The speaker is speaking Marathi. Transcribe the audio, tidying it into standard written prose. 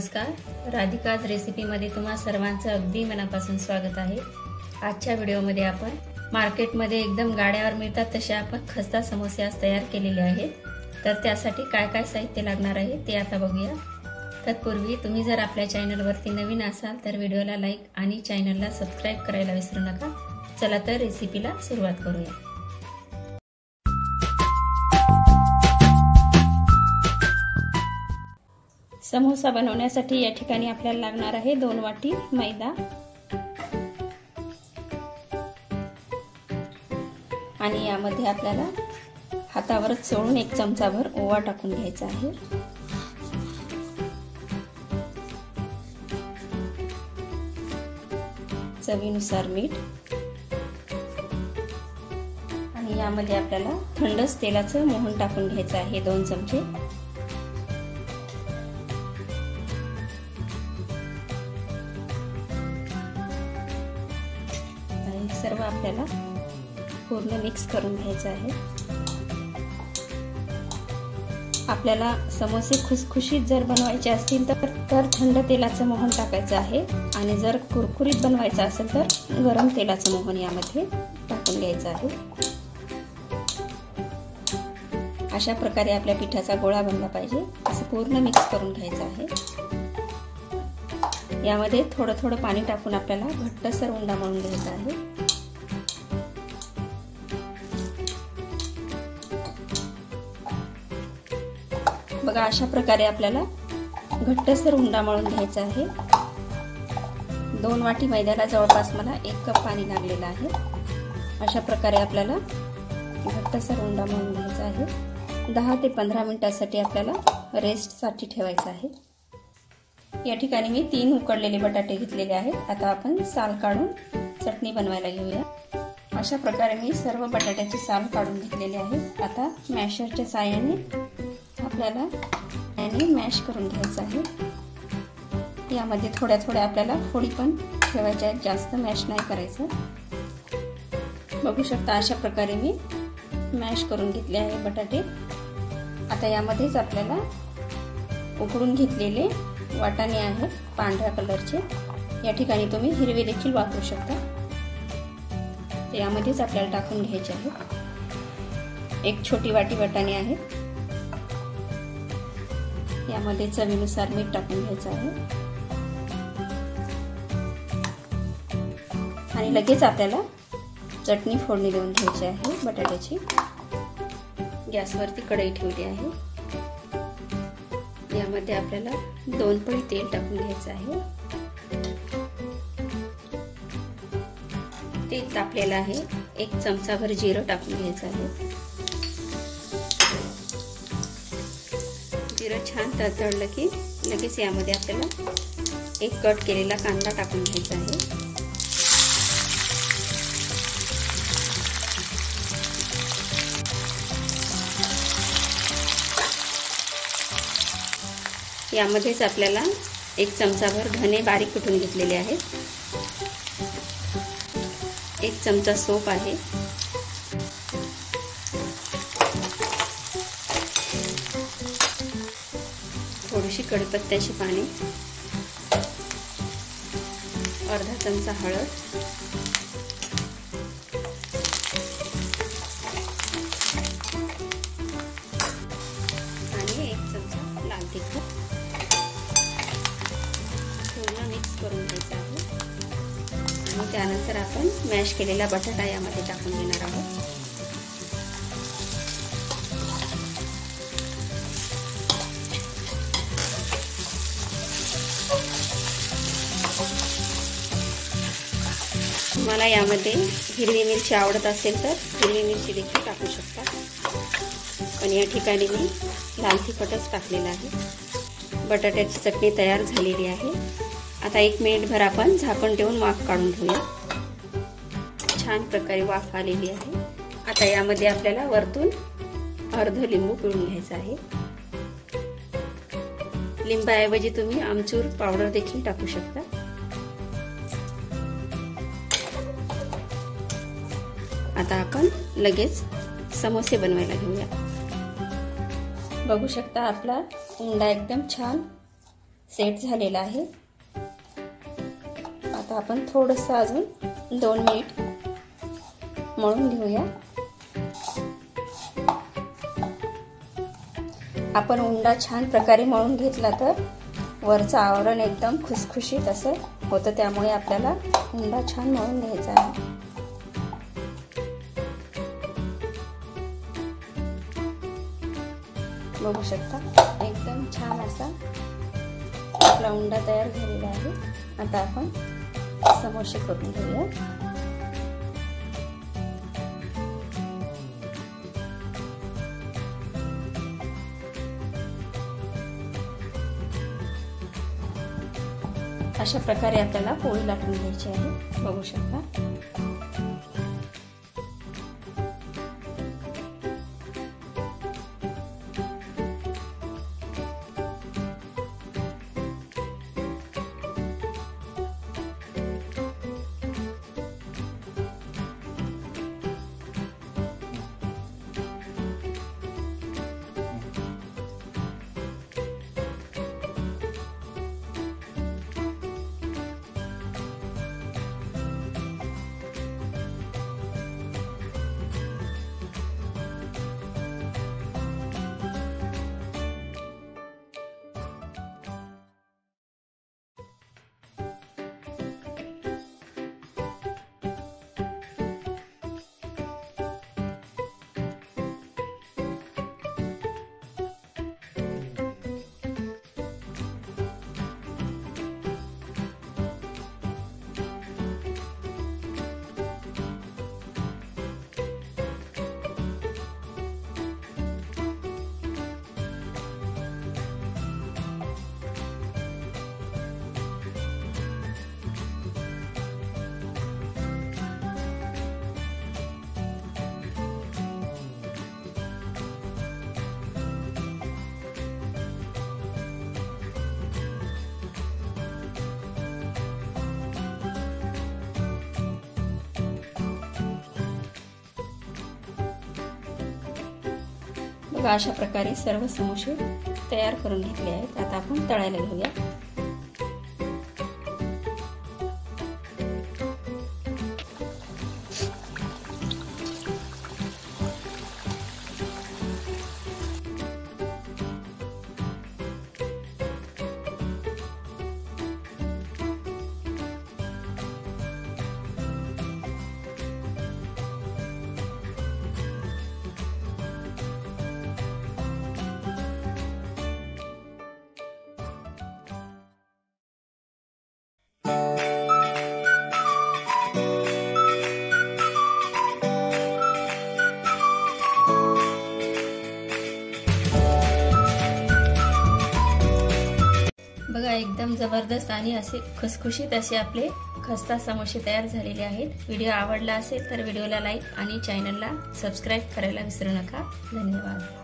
नमस्कार, राधिकाज रेसिपीमध्ये तुम्हा सर्वांचं अगदी मनापासून स्वागत आहे। आजच्या व्हिडिओमध्ये आपण मार्केटमध्ये एकदम गाड्यावर मिळतात तसे आपण खस्ता समोसे आज तयार केलेले आहेत। तर त्यासाठी काय काय साहित्य लागणार आहे ते आता बघूया। तत्पूर्वी तुम्ही जर आपल्या चॅनलवरती नवीन असाल तर व्हिडिओला लाईक आणि चॅनलला सबस्क्राइब करायला विसरू नका। चला तर रेसिपीला सुरुवात करूया। समोसा बनवण्यासाठी या ठिकाणी आपल्याला लागणार आहे 2 वाटी मैदा आणि यामध्ये आपल्याला हातावरच चोळून 1 चमचाभर ओवा टाकून घ्यायचा आहे। चवीनुसार मीठ आणि यामध्ये आपल्याला थंडच तेलाचं मोहन टाकून घ्यायचं आहे 2 चमचे। सर्व आपल्याला पूर्ण मिक्स करून घ्यायचं आहे। आपल्याला समोसे खुसखुशीत जर बनवायचे असतील तर थंड तेलाचं मोहन टाकायचं आहे आणि जर कुरकुरीत बनवायचं असेल तर गरम तेलाचं मोहन यामध्ये टाकून घ्यायचं आहे। अशा प्रकारे आपल्या पिठाचा गोळा बनला पाहिजे, असं पूर्ण मिक्स करून घ्यायचं आहे। यामध्ये थोडं थोडं पाणी टाकून आपल्याला घट्टसर उंडा मळून घ्यायचा आहे। बघा, अशा प्रकारे आपल्याला घट्टसर उंडा मळून घ्यायचा आहे। 2 वाटी मैद्याला जवळपास मला 1 कप पाणी लागलेलं आहे। अशा प्रकारे आपल्याला घट्टसर उंडा मळून घ्यायचा आहे। 10 ते 15 मिनिटांसाठी आपल्याला रेस्टसाठी ठेवायचं आहे। या ठिकाणी मी 3 उकडलेले बटाटे घेतलेले आहेत। आता आपण साल काढून चटणी बनवायला घेऊया। अशा प्रकारे मी सर्व बटाट्याची साल काढून घेतलेली आहे। आता मॅशरच्या साहाय्याने आपल्याला मॅश करून घ्यायचं आहे। यामध्ये थोड्या थोड्या आपल्याला फोडी पण ठेवायच्या आहेत, जास्त मॅश नाही करायचं। बघू शकता अशा प्रकारे मी मॅश करून घेतले आहे बटाटे। आता यामध्येच आपल्याला उकडून घेतलेले वाटाणे आहेत पांढऱ्या कलरचे, या ठिकाणी तुम्ही हिरवे देखील वापरू शकता। यामध्येच आपल्याला टाकून घ्यायचे आहे। 1 छोटी वाटी वाटाणे आहेत। यामध्ये चवीनुसार मीठ टाकून घ्यायचं आहे आणि लगेच आपल्याला चटणी फोडणी देऊन घ्यायची आहे बटाट्याची। गॅसवरती कढई ठेवली आहे। यामध्ये आपल्याला 2 पळी तेल टाकून घ्यायचं आहे। तेल तापलेलं आहे। 1 चमचाभर जिरं टाकून घ्यायचं आहे। जिरं छान तळतळलं की लगेच यामध्ये आपल्याला 1 कट केलेला कांदा टाकून घ्यायचा आहे। यामध्येच आपल्याला 1 चमचाभर धने बारीक कुटून घेतलेले आहेत। 1 चमचा सोप आहे। थोडीशी कढीपत्त्याची पाने, अर्धा चमचा हळद, आणि 1 चमचा लाल तिखट पूर्ण मिक्स करून घ्यायचं आहे। आणि त्यानंतर आपण मॅश केलेला बटाटा यामध्ये टाकून देणार आहोत। तुम्हाला यामध्ये हिरवी मिरची आवडत असेल तर हिरवी मिरची देखील टाकू शकता, पण या ठिकाणी मी लाल तिखटच टाकलेलं आहे। बटाट्याची चटणी तयार झालेली आहे। आता 1 मिनिटभर आपण झाकण ठेवून वाफ काढून घेऊया। छान प्रकारे वाफ आलेली आहे। आता यामध्ये आपल्याला वरतून अर्ध लिंबू पिळून घ्यायचा आहे। लिंबाऐवजी तुम्ही आमचूर पावडर देखील टाकू शकता। आता आपण लगेच समोसे बनवायला घेऊया। बघू शकता आपला उंडा एकदम छान सेट झालेला आहे। आता आपण थोडंसं अजून 2 मिनिट मळून घेऊया। आपण उंडा छान प्रकारे मळून घेतला तर वरचं आवरण एकदम खुसखुशीत असं होतं, त्यामुळे आपल्याला उंडा छान मळून घ्यायचा आहे। बघू शकता एकदम छान असा आपला उंडा तयार झालेला आहे। आता आपण समोसे करून घेऊया। अशा प्रकारे आपल्याला पोळी लाटून घ्यायची आहे। बघू शकता बघा अशा प्रकारे सर्व समोसे तयार करून घेतले आहेत। आता आपण तळायला घेऊया। बघा एकदम जबरदस्त आणि असे खुसखुशीत असे आपले खस्ता समोसे तयार झालेले आहेत। व्हिडिओ आवडला असेल तर व्हिडिओला लाईक आणि चॅनलला सबस्क्राईब करायला विसरू नका। धन्यवाद।